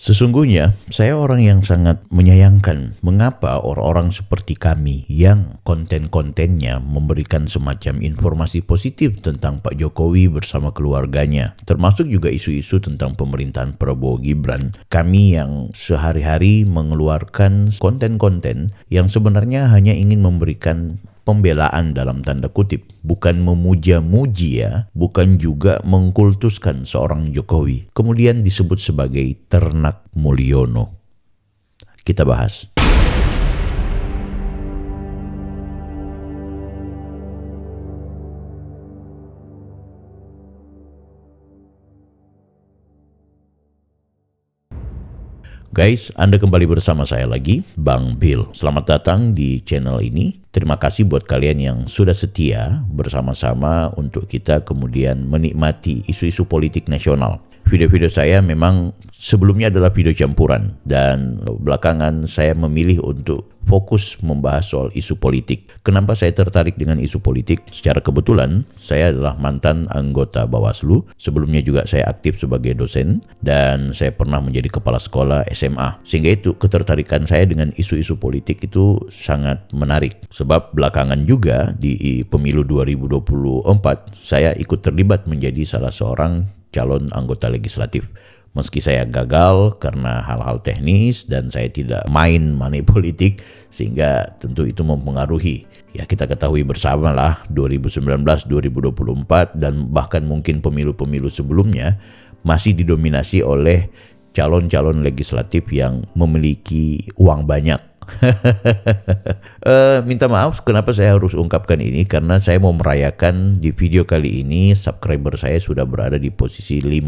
Sesungguhnya, saya orang yang sangat menyayangkan mengapa orang-orang seperti kami yang konten-kontennya memberikan semacam informasi positif tentang Pak Jokowi bersama keluarganya, termasuk juga isu-isu tentang pemerintahan Prabowo Gibran. Kami yang sehari-hari mengeluarkan konten-konten yang sebenarnya hanya ingin memberikan pembelaan dalam tanda kutip, bukan memuja-muji ya, bukan juga mengkultuskan seorang Jokowi. Kemudian disebut sebagai ternak Mulyono. Kita bahas. Guys, Anda kembali bersama saya lagi, Bang Bill. Selamat datang di channel ini. Terima kasih buat kalian yang sudah setia bersama-sama untuk kita kemudian menikmati isu-isu politik nasional. Video-video saya memang sebelumnya adalah video campuran dan belakangan saya memilih untuk fokus membahas soal isu politik. Kenapa saya tertarik dengan isu politik? Secara kebetulan, saya adalah mantan anggota Bawaslu. Sebelumnya juga saya aktif sebagai dosen dan saya pernah menjadi kepala sekolah SMA. Sehingga itu ketertarikan saya dengan isu-isu politik itu sangat menarik. Sebab belakangan juga di pemilu 2024, saya ikut terlibat menjadi salah seorang calon anggota legislatif. Meski saya gagal karena hal-hal teknis dan saya tidak main money politik, sehingga tentu itu mempengaruhi. Ya, kita ketahui bersama lah 2019, 2024 dan bahkan mungkin pemilu-pemilu sebelumnya masih didominasi oleh calon-calon legislatif yang memiliki uang banyak. Minta maaf kenapa saya harus ungkapkan ini, karena saya mau merayakan di video kali ini subscriber saya sudah berada di posisi 50.000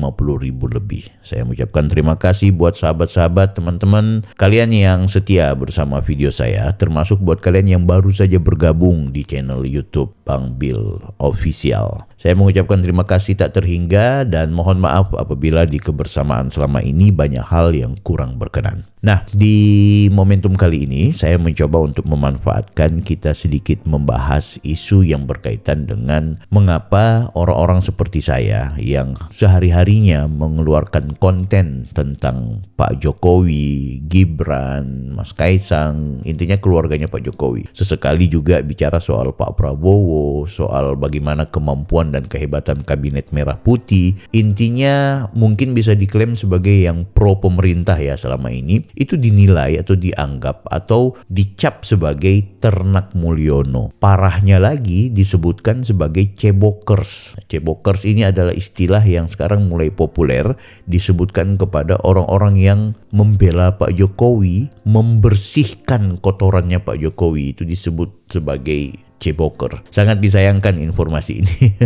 lebih. Saya mengucapkan terima kasih buat sahabat-sahabat, teman-teman kalian yang setia bersama video saya, termasuk buat kalian yang baru saja bergabung di channel YouTube Bang Bill Official. Saya mengucapkan terima kasih tak terhingga dan mohon maaf apabila di kebersamaan selama ini banyak hal yang kurang berkenan. Nah, di momentum kali ini saya mencoba untuk memanfaatkan kita sedikit membahas isu yang berkaitan dengan mengapa orang-orang seperti saya yang sehari-harinya mengeluarkan konten tentang Pak Jokowi, Gibran, Mas Kaisang, intinya keluarganya Pak Jokowi. Sesekali juga bicara soal Pak Prabowo, soal bagaimana kemampuan dan kehebatan kabinet merah putih. Intinya mungkin bisa diklaim sebagai yang pro pemerintah ya selama ini. Itu dinilai atau dianggap atau dicap sebagai ternak Mulyono. Parahnya lagi disebutkan sebagai cebokers. Cebokers ini adalah istilah yang sekarang mulai populer disebutkan kepada orang-orang yang membela Pak Jokowi, membersihkan kotorannya Pak Jokowi, itu disebut sebagai ceboker. Sangat disayangkan informasi ini.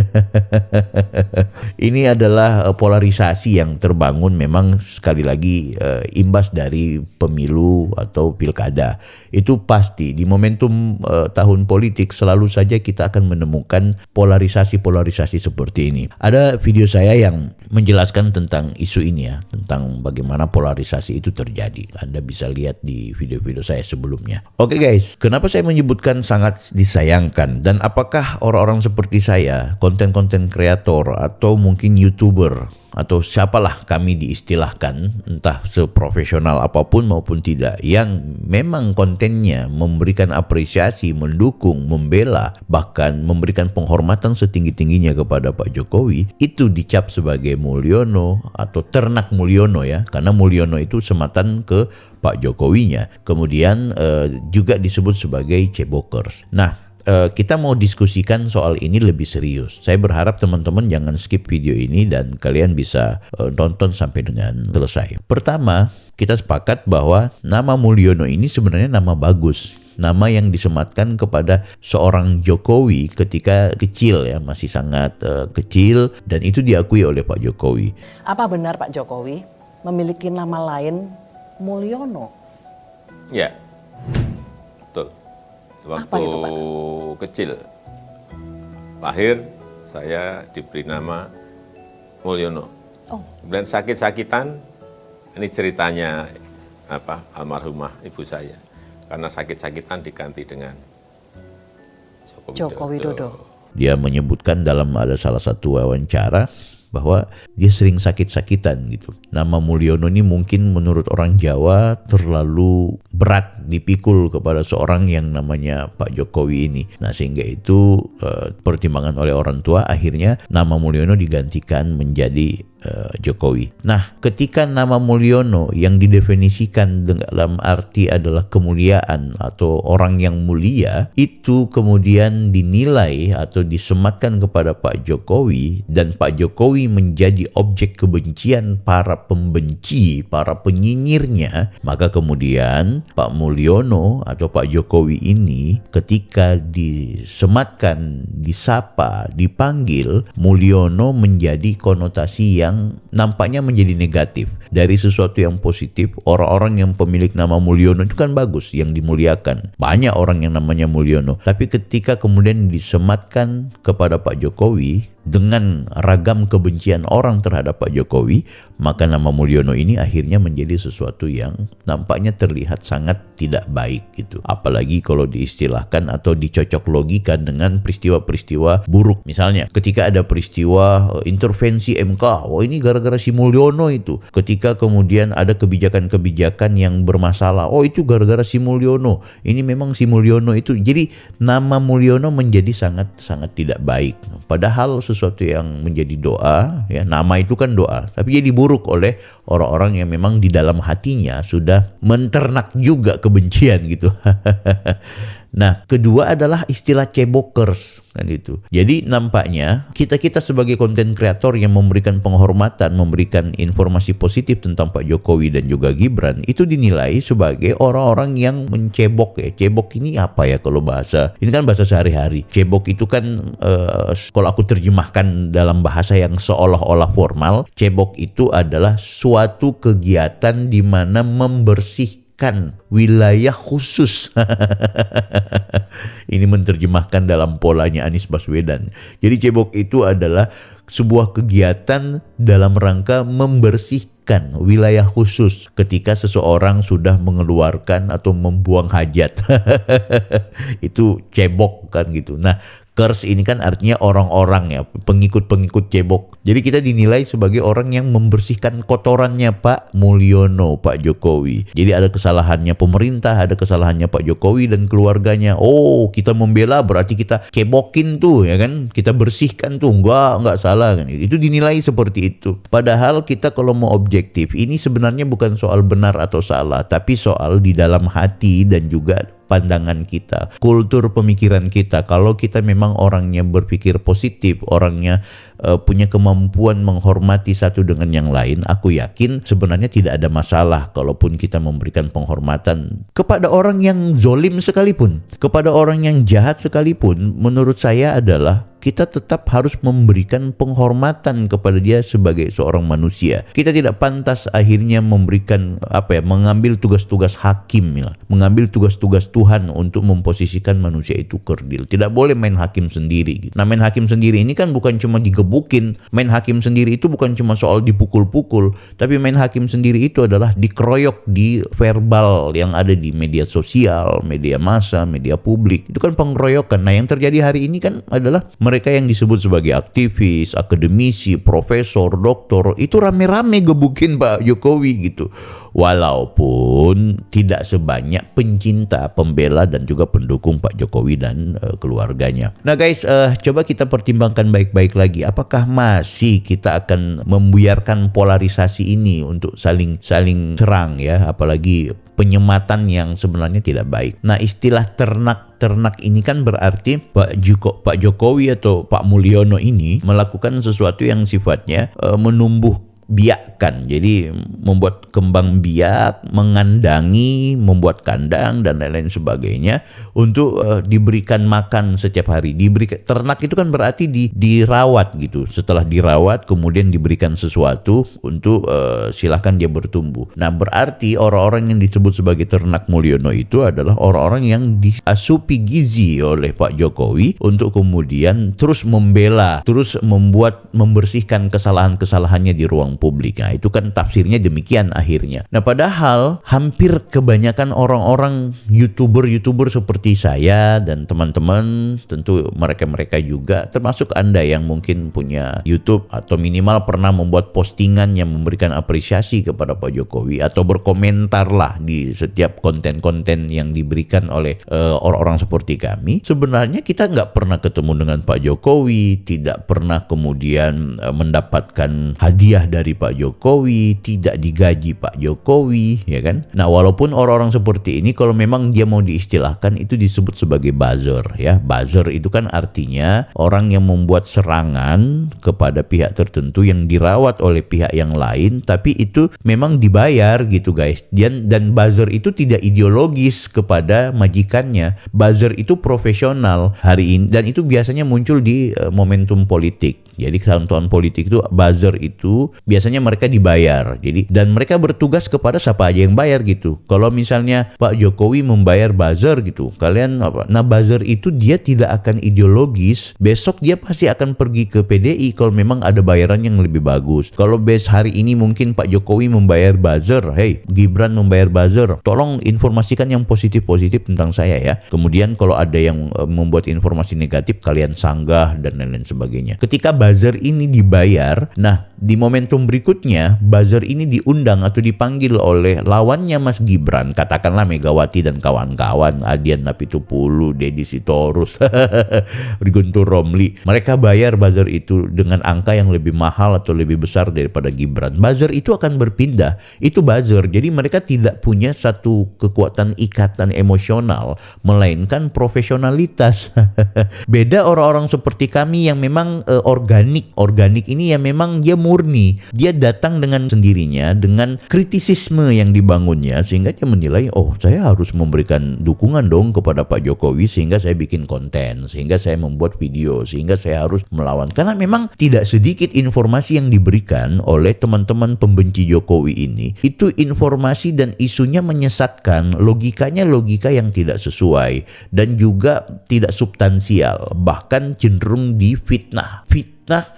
Ini adalah polarisasi yang terbangun memang sekali lagi imbas dari pemilu atau pilkada. Itu pasti di momentum tahun politik selalu saja kita akan menemukan polarisasi-polarisasi seperti ini. Ada video saya yang menjelaskan tentang isu ini ya, tentang bagaimana polarisasi itu terjadi. Anda bisa lihat di video-video saya sebelumnya. Oke guys, kenapa saya menyebutkan sangat disayangkan dan apakah orang-orang seperti saya, konten-konten kreator atau mungkin YouTuber atau siapalah kami diistilahkan, entah seprofesional apapun maupun tidak, yang memang kontennya memberikan apresiasi, mendukung, membela, bahkan memberikan penghormatan setinggi-tingginya kepada Pak Jokowi, itu dicap sebagai Mulyono atau ternak Mulyono ya, karena Mulyono itu sematan ke Pak Jokowinya. Kemudian juga disebut sebagai cebokers. Nah, kita mau diskusikan soal ini lebih serius. Saya berharap teman-teman jangan skip video ini dan kalian bisa nonton sampai dengan selesai. Pertama, kita sepakat bahwa nama Mulyono ini sebenarnya nama bagus. Nama yang disematkan kepada seorang Jokowi ketika kecil ya, masih sangat kecil, dan itu diakui oleh Pak Jokowi. Apa benar Pak Jokowi memiliki nama lain Mulyono? Ya, betul. Waktu itu, Pak? kecil, lahir saya diberi nama Mulyono. Oh, Kemudian sakit-sakitan, ini ceritanya almarhumah ibu saya. Karena sakit-sakitan diganti dengan Joko Widodo. Dia menyebutkan dalam ada salah satu wawancara, bahwa dia sering sakit-sakitan gitu. Nama Mulyono ini mungkin menurut orang Jawa terlalu berat dipikul kepada seorang yang namanya Pak Jokowi ini. Nah, sehingga itu pertimbangan oleh orang tua, akhirnya nama Mulyono digantikan menjadi Jokowi. Nah, ketika nama Mulyono yang didefinisikan dalam arti adalah kemuliaan atau orang yang mulia, itu kemudian dinilai atau disematkan kepada Pak Jokowi, dan Pak Jokowi menjadi objek kebencian para pembenci, para penyinyirnya, maka kemudian Pak Mulyono atau Pak Jokowi ini ketika disematkan, disapa, dipanggil, Mulyono menjadi konotasi yang nampaknya menjadi negatif. Dari sesuatu yang positif, orang-orang yang pemilik nama Mulyono itu kan bagus, yang dimuliakan. Banyak orang yang namanya Mulyono. Tapi ketika kemudian disematkan kepada Pak Jokowi dengan ragam kebencian orang terhadap Pak Jokowi, maka nama Mulyono ini akhirnya menjadi sesuatu yang nampaknya terlihat sangat tidak baik gitu. Apalagi kalau diistilahkan atau dicocok logika dengan peristiwa-peristiwa buruk. Misalnya ketika ada peristiwa intervensi MK, oh ini gara-gara si Mulyono itu. Ketika kemudian ada kebijakan-kebijakan yang bermasalah, oh itu gara-gara si Mulyono. Ini memang si Mulyono itu. Jadi nama Mulyono menjadi sangat-sangat tidak baik. Padahal sesuatu yang menjadi doa, ya, nama itu kan doa, tapi jadi buruk oleh orang-orang yang memang di dalam hatinya sudah menternak juga kebencian gitu. Nah, kedua adalah istilah cebokers kan itu. Jadi nampaknya kita sebagai konten kreator yang memberikan penghormatan, memberikan informasi positif tentang Pak Jokowi dan juga Gibran, itu dinilai sebagai orang-orang yang mencebok ya. Cebok ini apa ya kalau bahasa? Ini kan bahasa sehari-hari. Cebok itu kan kalau aku terjemahkan dalam bahasa yang seolah-olah formal, cebok itu adalah suatu kegiatan di mana membersihkan wilayah khusus. Ini menerjemahkan dalam polanya Anies Baswedan. Jadi cebok itu adalah sebuah kegiatan dalam rangka membersihkan wilayah khusus ketika seseorang sudah mengeluarkan atau membuang hajat. Itu cebok kan gitu. Nah, kers ini kan artinya orang-orang ya, pengikut-pengikut cebok. Jadi kita dinilai sebagai orang yang membersihkan kotorannya Pak Mulyono, Pak Jokowi. Jadi ada kesalahannya pemerintah, ada kesalahannya Pak Jokowi dan keluarganya. Oh, kita membela berarti kita cebokin tuh ya kan. Kita bersihkan tuh, enggak salah kan. Itu dinilai seperti itu. Padahal kita kalau mau objektif, ini sebenarnya bukan soal benar atau salah, tapi soal di dalam hati dan juga pandangan kita, kultur pemikiran kita. Kalau kita memang orangnya berpikir positif, orangnya punya kemampuan menghormati satu dengan yang lain, aku yakin sebenarnya tidak ada masalah kalaupun kita memberikan penghormatan kepada orang yang zolim sekalipun, kepada orang yang jahat sekalipun. Menurut saya adalah kita tetap harus memberikan penghormatan kepada dia sebagai seorang manusia. Kita tidak pantas akhirnya memberikan mengambil tugas-tugas hakim ya, mengambil tugas-tugas Tuhan untuk memposisikan manusia itu kerdil. Tidak boleh main hakim sendiri gitu. Nah, main hakim sendiri ini kan bukan cuma digebukin. Main hakim sendiri itu bukan cuma soal dipukul-pukul, tapi main hakim sendiri itu adalah dikeroyok di verbal yang ada di media sosial, media massa, media publik. Itu kan pengeroyokan. Nah, yang terjadi hari ini kan adalah mereka yang disebut sebagai aktivis, akademisi, profesor, doktor, itu rame-rame gebukin Pak Jokowi gitu. Walaupun tidak sebanyak pencinta, pembela, dan juga pendukung Pak Jokowi dan keluarganya. Nah guys, coba kita pertimbangkan baik-baik lagi. Apakah masih kita akan membiarkan polarisasi ini untuk saling serang ya, apalagi penyematan yang sebenarnya tidak baik. Nah, istilah ternak ini kan berarti Pak Jokowi atau Pak Mulyono ini melakukan sesuatu yang sifatnya menumbuh biakkan, jadi membuat kembang biak, mengandangi, membuat kandang dan lain-lain sebagainya untuk diberikan makan setiap hari. Ternak itu kan berarti dirawat gitu. Setelah dirawat kemudian diberikan sesuatu untuk silahkan dia bertumbuh. Nah, berarti orang-orang yang disebut sebagai ternak Mulyono itu adalah orang-orang yang diasupi gizi oleh Pak Jokowi untuk kemudian terus membela, terus membersihkan kesalahan-kesalahannya di ruang ruang publik. Nah, itu kan tafsirnya demikian akhirnya. Nah, padahal hampir kebanyakan orang-orang YouTuber seperti saya dan teman-teman, tentu mereka-mereka juga, termasuk Anda yang mungkin punya YouTube atau minimal pernah membuat postingan yang memberikan apresiasi kepada Pak Jokowi atau berkomentar lah di setiap konten-konten yang diberikan oleh orang-orang seperti kami. Sebenarnya kita nggak pernah ketemu dengan Pak Jokowi, tidak pernah kemudian mendapatkan hadiah dari Pak Jokowi, tidak digaji Pak Jokowi, ya kan? Nah, walaupun orang-orang seperti ini kalau memang dia mau diistilahkan itu disebut sebagai buzzer, ya. Buzzer itu kan artinya orang yang membuat serangan kepada pihak tertentu yang dirawat oleh pihak yang lain, tapi itu memang dibayar gitu guys. Dan buzzer itu tidak ideologis kepada majikannya. Buzzer itu profesional hari ini dan itu biasanya muncul di momentum politik. Jadi tahun-tahun politik itu buzzer itu biasanya mereka dibayar. Jadi dan mereka bertugas kepada siapa aja yang bayar gitu. Kalau misalnya Pak Jokowi membayar buzzer gitu, kalian apa? Nah, buzzer itu dia tidak akan ideologis. Besok dia pasti akan pergi ke PDI kalau memang ada bayaran yang lebih bagus. Kalau hari ini mungkin Pak Jokowi membayar buzzer, hey Gibran membayar buzzer, tolong informasikan yang positif-positif tentang saya ya. Kemudian kalau ada yang membuat informasi negatif kalian sanggah dan lain-lain sebagainya. Ketika buzzer ini dibayar, nah di momentum berikutnya buzzer ini diundang atau dipanggil oleh lawannya Mas Gibran, katakanlah Megawati dan kawan-kawan, Adian Napitupulu, Deddy Sitorus, Guntur Romli. Mereka bayar buzzer itu dengan angka yang lebih mahal atau lebih besar daripada Gibran. Buzzer itu akan berpindah. Itu buzzer. Jadi mereka tidak punya satu kekuatan ikatan emosional, melainkan profesionalitas. Beda orang-orang seperti kami yang memang organik ini ya memang dia murni, dia datang dengan sendirinya dengan kritisisme yang dibangunnya sehingga dia menilai saya harus memberikan dukungan dong kepada Pak Jokowi sehingga saya bikin konten, sehingga saya membuat video, sehingga saya harus melawan. Karena memang tidak sedikit informasi yang diberikan oleh teman-teman pembenci Jokowi ini itu informasi dan isunya menyesatkan, logikanya logika yang tidak sesuai dan juga tidak substansial, bahkan cenderung difitnah,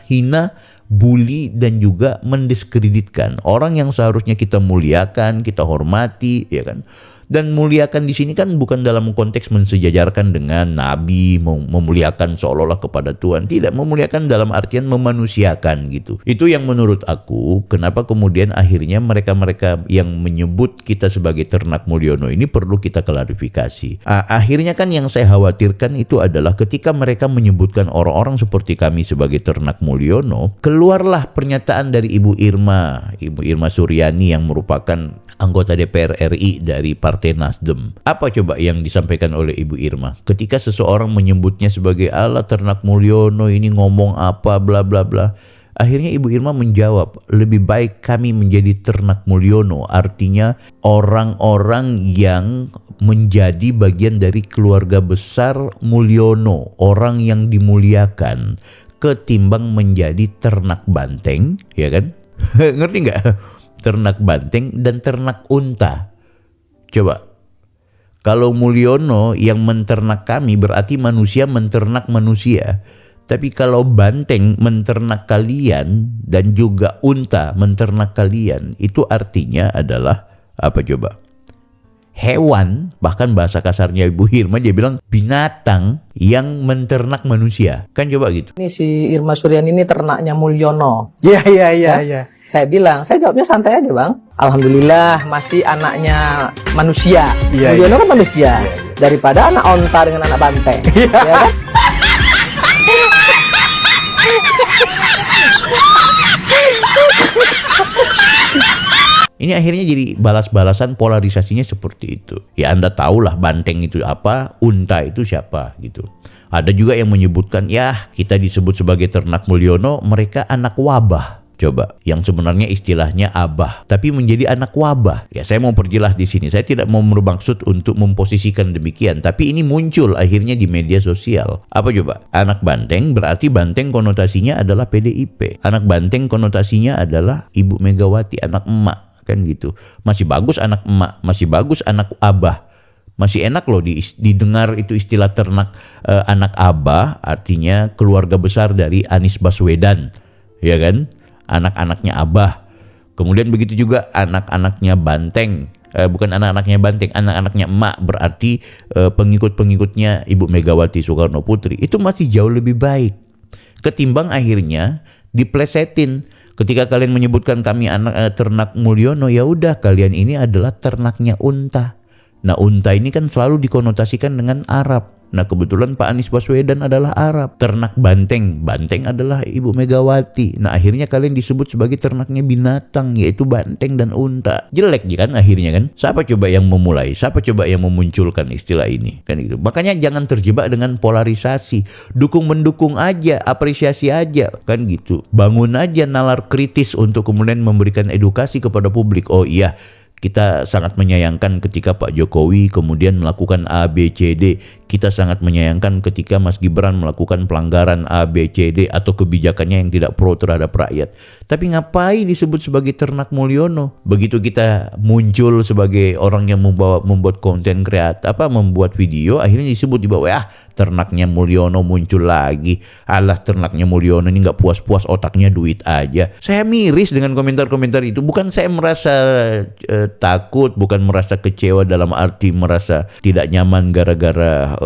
hina, bully dan juga mendiskreditkan orang yang seharusnya kita muliakan, kita hormati, ya kan? Dan muliakan di sini kan bukan dalam konteks mensejajarkan dengan nabi, memuliakan seolah-olah kepada Tuhan. Tidak, memuliakan dalam artian memanusiakan gitu. Itu yang menurut aku kenapa kemudian akhirnya mereka-mereka yang menyebut kita sebagai ternak Mulyono ini perlu kita klarifikasi. Akhirnya kan yang saya khawatirkan itu adalah ketika mereka menyebutkan orang-orang seperti kami sebagai ternak Mulyono, keluarlah pernyataan dari Ibu Irma Suryani yang merupakan anggota DPR RI dari Partai Nasdem. Apa coba yang disampaikan oleh Ibu Irma? Ketika seseorang menyebutnya sebagai ala ternak Mulyono ini ngomong apa bla bla bla. Akhirnya Ibu Irma menjawab, lebih baik kami menjadi ternak Mulyono. Artinya orang-orang yang menjadi bagian dari keluarga besar Mulyono, orang yang dimuliakan, ketimbang menjadi ternak banteng, ya kan? Ngerti nggak? Ternak banteng dan ternak unta. Coba, kalau Mulyono yang menternak kami berarti manusia menternak manusia. Tapi kalau banteng menternak kalian dan juga unta menternak kalian, itu artinya adalah apa coba? Hewan, bahkan bahasa kasarnya Ibu Irma dia bilang binatang yang menternak manusia. Kan coba gitu. Ini si Irma Suryani ini ternaknya Mulyono. Iya. Saya bilang, saya jawabnya santai aja bang. Alhamdulillah masih anaknya manusia. Mulyono kan manusia. Daripada anak onta dengan anak banteng. Ya kan? Ini akhirnya jadi balas-balasan polarisasinya seperti itu. Ya Anda tahulah banteng itu apa, unta itu siapa gitu. Ada juga yang menyebutkan ya kita disebut sebagai ternak Mulyono, mereka anak wabah. Coba, yang sebenarnya istilahnya abah, tapi menjadi anak wabah. Ya saya mau perjelas di sini, saya tidak mau bermaksud untuk memposisikan demikian, tapi ini muncul akhirnya di media sosial. Apa coba? Anak banteng berarti banteng konotasinya adalah PDIP. Anak banteng konotasinya adalah Ibu Megawati, anak emak, kan gitu. Masih bagus anak emak, masih bagus anak abah. Masih enak loh didengar itu istilah ternak anak abah, artinya keluarga besar dari Anies Baswedan, ya kan? Anak-anaknya abah. Kemudian begitu juga anak-anaknya Banteng. Bukan anak-anaknya Banteng, anak-anaknya emak, berarti pengikut-pengikutnya Ibu Megawati Soekarno Putri. Itu masih jauh lebih baik ketimbang akhirnya diplesetin. Ketika kalian menyebutkan kami anak ternak Mulyono, ya udah kalian ini adalah ternaknya unta. Nah, unta ini kan selalu dikonotasikan dengan Arab. Nah, kebetulan Pak Anies Baswedan adalah Arab. Ternak Banteng, Banteng adalah Ibu Megawati. Nah, akhirnya kalian disebut sebagai ternaknya binatang, yaitu banteng dan unta. Jelek kan akhirnya kan? Siapa coba yang memulai? Siapa coba yang memunculkan istilah ini? Kan gitu. Makanya jangan terjebak dengan polarisasi. Dukung-mendukung aja, apresiasi aja, kan gitu. Bangun aja nalar kritis untuk kemudian memberikan edukasi kepada publik. Oh iya, kita sangat menyayangkan ketika Pak Jokowi kemudian melakukan A, B, C, D. Kita sangat menyayangkan ketika Mas Gibran melakukan pelanggaran A, B, C, D atau kebijakannya yang tidak pro terhadap rakyat. Tapi ngapain disebut sebagai ternak Mulyono? Begitu kita muncul sebagai orang yang membuat konten membuat video, akhirnya disebut di bawah, ternaknya Mulyono muncul lagi. Alah, ternaknya Mulyono ini nggak puas-puas, otaknya duit aja. Saya miris dengan komentar-komentar itu. Bukan saya merasa takut, bukan merasa kecewa dalam arti merasa tidak nyaman gara-gara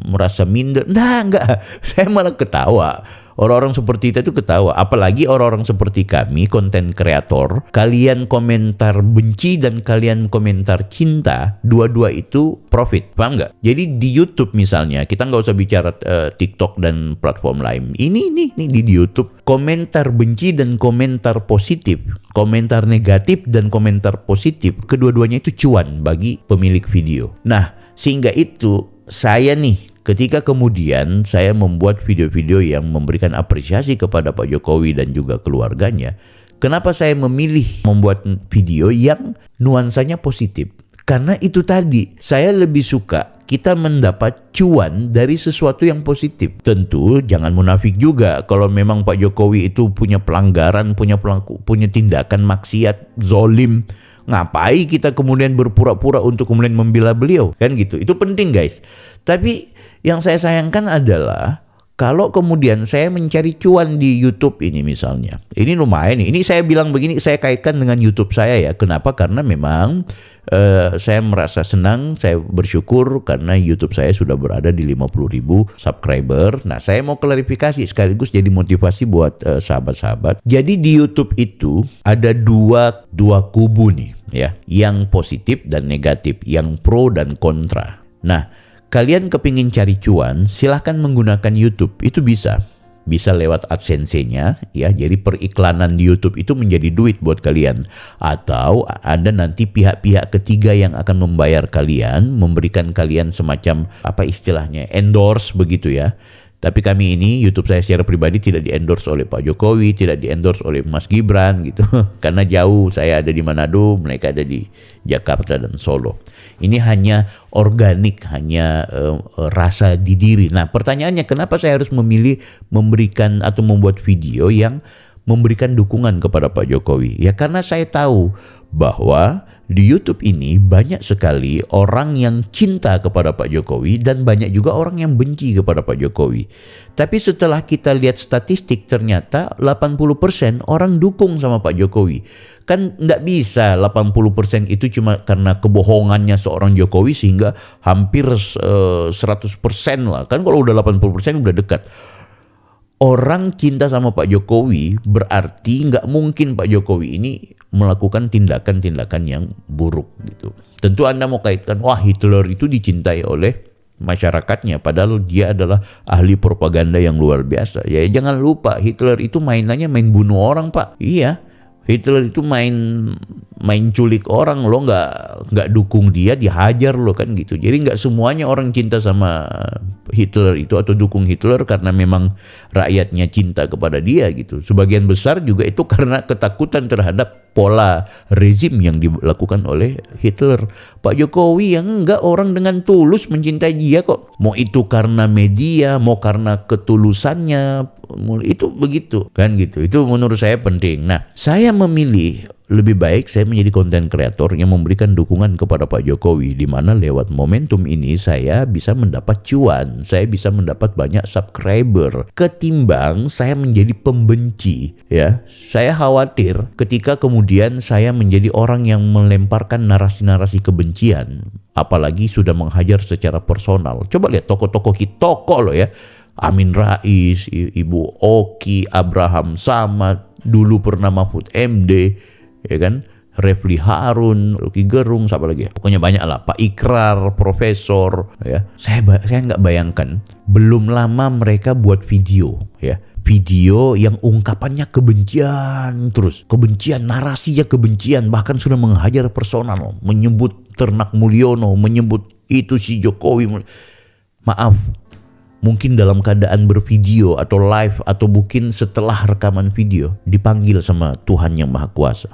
merasa minder. Nah, enggak. Saya malah ketawa. Orang-orang seperti itu ketawa. Apalagi orang-orang seperti kami, konten kreator, kalian komentar benci dan kalian komentar cinta, dua-dua itu profit. Paham nggak? Jadi di YouTube misalnya, kita nggak usah bicara TikTok dan platform lain. Ini di YouTube, komentar benci dan komentar positif, komentar negatif dan komentar positif, kedua-duanya itu cuan bagi pemilik video. Nah, sehingga itu saya nih, ketika kemudian saya membuat video-video yang memberikan apresiasi kepada Pak Jokowi dan juga keluarganya, kenapa saya memilih membuat video yang nuansanya positif? Karena itu tadi, saya lebih suka kita mendapat cuan dari sesuatu yang positif. Tentu jangan munafik juga kalau memang Pak Jokowi itu punya pelanggaran, punya tindakan maksiat, zolim. Ngapain kita kemudian berpura-pura untuk kemudian membela beliau? Kan gitu. Itu penting, guys. Tapi yang saya sayangkan adalah kalau kemudian saya mencari cuan di YouTube ini misalnya. Ini lumayan nih. Ini saya bilang begini, saya kaitkan dengan YouTube saya ya. Kenapa? Karena memang saya merasa senang, saya bersyukur karena YouTube saya sudah berada di 50.000 subscriber. Nah, saya mau klarifikasi sekaligus jadi motivasi buat sahabat-sahabat. Jadi di YouTube itu ada dua kubu nih ya, yang positif dan negatif, yang pro dan kontra. Nah, kalian kepingin cari cuan, silahkan menggunakan YouTube, itu bisa lewat AdSense-nya ya. Jadi periklanan di YouTube itu menjadi duit buat kalian, atau ada nanti pihak-pihak ketiga yang akan membayar kalian, memberikan kalian semacam istilahnya endorse begitu ya. Tapi kami ini, YouTube saya secara pribadi tidak di-endorse oleh Pak Jokowi, tidak di-endorse oleh Mas Gibran gitu. Karena jauh, saya ada di Manado, mereka ada di Jakarta dan Solo. Ini hanya organik, hanya rasa di diri. Nah, pertanyaannya kenapa saya harus memilih memberikan atau membuat video yang memberikan dukungan kepada Pak Jokowi? Ya karena saya tahu bahwa di YouTube ini banyak sekali orang yang cinta kepada Pak Jokowi dan banyak juga orang yang benci kepada Pak Jokowi. Tapi setelah kita lihat statistik, ternyata 80% orang dukung sama Pak Jokowi. Kan nggak bisa 80% itu cuma karena kebohongannya seorang Jokowi sehingga hampir 100% lah. Kan kalau udah 80% udah dekat. Orang cinta sama Pak Jokowi berarti nggak mungkin Pak Jokowi ini melakukan tindakan-tindakan yang buruk gitu. Tentu Anda mau kaitkan, wah Hitler itu dicintai oleh masyarakatnya, padahal dia adalah ahli propaganda yang luar biasa. Ya jangan lupa Hitler itu mainannya main bunuh orang, Pak. Iya, Hitler itu main culik orang, lo nggak dukung dia, dihajar lo kan gitu. Jadi nggak semuanya orang cinta sama Hitler itu atau dukung Hitler karena memang rakyatnya cinta kepada dia gitu. Sebagian besar juga itu karena ketakutan terhadap pola rezim yang dilakukan oleh Hitler. Pak Jokowi yang enggak, orang dengan tulus mencintai dia kok. Mau itu karena media, mau karena ketulusannya, itu begitu kan gitu. Itu menurut saya penting. Nah, saya memilih lebih baik saya menjadi konten kreator yang memberikan dukungan kepada Pak Jokowi, di mana lewat momentum ini saya bisa mendapat cuan, saya bisa mendapat banyak subscriber ketimbang saya menjadi pembenci. Ya, saya khawatir ketika kemudian saya menjadi orang yang melemparkan narasi-narasi kebencian, apalagi sudah menghajar secara personal. Coba lihat tokoh-tokoh kita, tokoh loh ya, Amin Rais, Ibu Oki, Abraham Samad, dulu pernah Mahfud MD, ya kan, Refli Harun, Rocky Gerung, siapa lagi ya? Pokoknya banyak lah, Pak Ikrar, Profesor, ya. Saya nggak bayangkan, belum lama mereka buat video, ya. Video yang ungkapannya kebencian terus, kebencian, narasinya kebencian, bahkan sudah menghajar personal, menyebut Ternak Mulyono, menyebut itu si Jokowi. Maaf, mungkin dalam keadaan bervideo atau live atau mungkin setelah rekaman video dipanggil sama Tuhan Yang Maha Kuasa.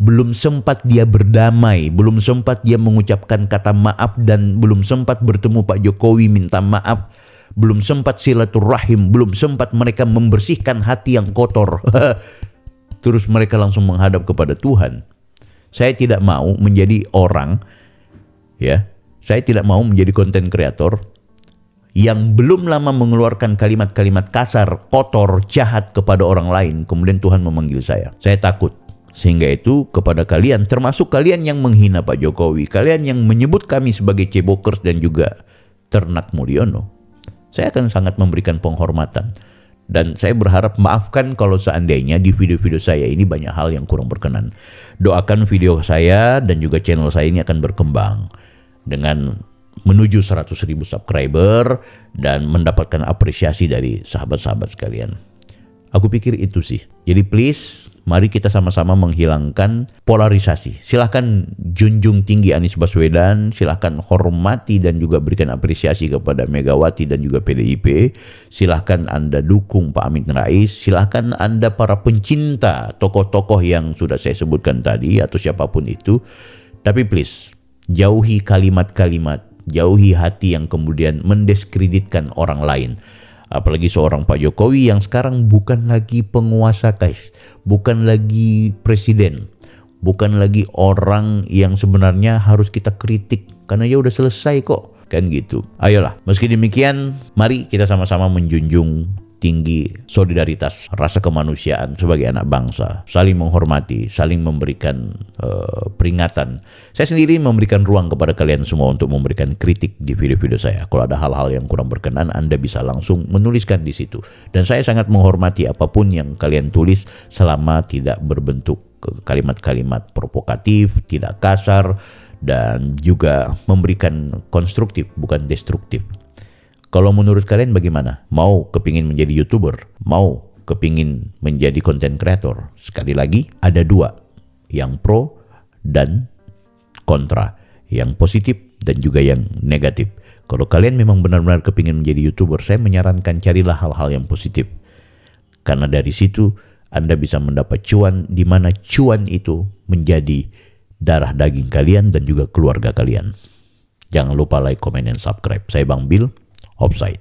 Belum sempat dia berdamai, belum sempat dia mengucapkan kata maaf dan belum sempat bertemu Pak Jokowi minta maaf, belum sempat silaturahim, belum sempat mereka membersihkan hati yang kotor. Terus mereka langsung menghadap kepada Tuhan. Saya tidak mau menjadi orang, ya, saya tidak mau menjadi konten kreator yang belum lama mengeluarkan kalimat-kalimat kasar, kotor, jahat kepada orang lain, kemudian Tuhan memanggil saya. Saya takut. Sehingga itu kepada kalian, termasuk kalian yang menghina Pak Jokowi, kalian yang menyebut kami sebagai cebokers dan juga Ternak Mulyono, saya akan sangat memberikan penghormatan. Dan saya berharap maafkan kalau seandainya di video-video saya ini banyak hal yang kurang berkenan. Doakan video saya dan juga channel saya ini akan berkembang dengan menuju 100.000 subscriber dan mendapatkan apresiasi dari sahabat-sahabat sekalian. Aku pikir itu sih. Jadi please, mari kita sama-sama menghilangkan polarisasi. Silahkan junjung tinggi Anies Baswedan, silahkan hormati dan juga berikan apresiasi kepada Megawati dan juga PDIP. Silahkan Anda dukung Pak Amin Rais, silahkan Anda para pencinta tokoh-tokoh yang sudah saya sebutkan tadi atau siapapun itu. Tapi please, jauhi kalimat-kalimat, jauhi hati yang kemudian mendiskreditkan orang lain. Apalagi seorang Pak Jokowi yang sekarang bukan lagi penguasa, guys. Bukan lagi presiden. Bukan lagi orang yang sebenarnya harus kita kritik. Karena ya udah selesai kok. Kan gitu. Ayolah. Meski demikian, mari kita sama-sama menjunjung tinggi solidaritas, rasa kemanusiaan sebagai anak bangsa, saling menghormati, saling memberikan peringatan. Saya sendiri memberikan ruang kepada kalian semua untuk memberikan kritik di video-video saya. Kalau ada hal-hal yang kurang berkenan, Anda bisa langsung menuliskan di situ. Dan saya sangat menghormati apapun yang kalian tulis selama tidak berbentuk kalimat-kalimat provokatif, tidak kasar, dan juga memberikan konstruktif, bukan destruktif. Kalau menurut kalian bagaimana? Mau kepingin menjadi YouTuber? Mau kepingin menjadi content creator? Sekali lagi, ada dua. Yang pro dan kontra. Yang positif dan juga yang negatif. Kalau kalian memang benar-benar kepingin menjadi YouTuber, saya menyarankan carilah hal-hal yang positif. Karena dari situ, Anda bisa mendapat cuan, di mana cuan itu menjadi darah daging kalian dan juga keluarga kalian. Jangan lupa like, comment, dan subscribe. Saya Bang Bill. Offside.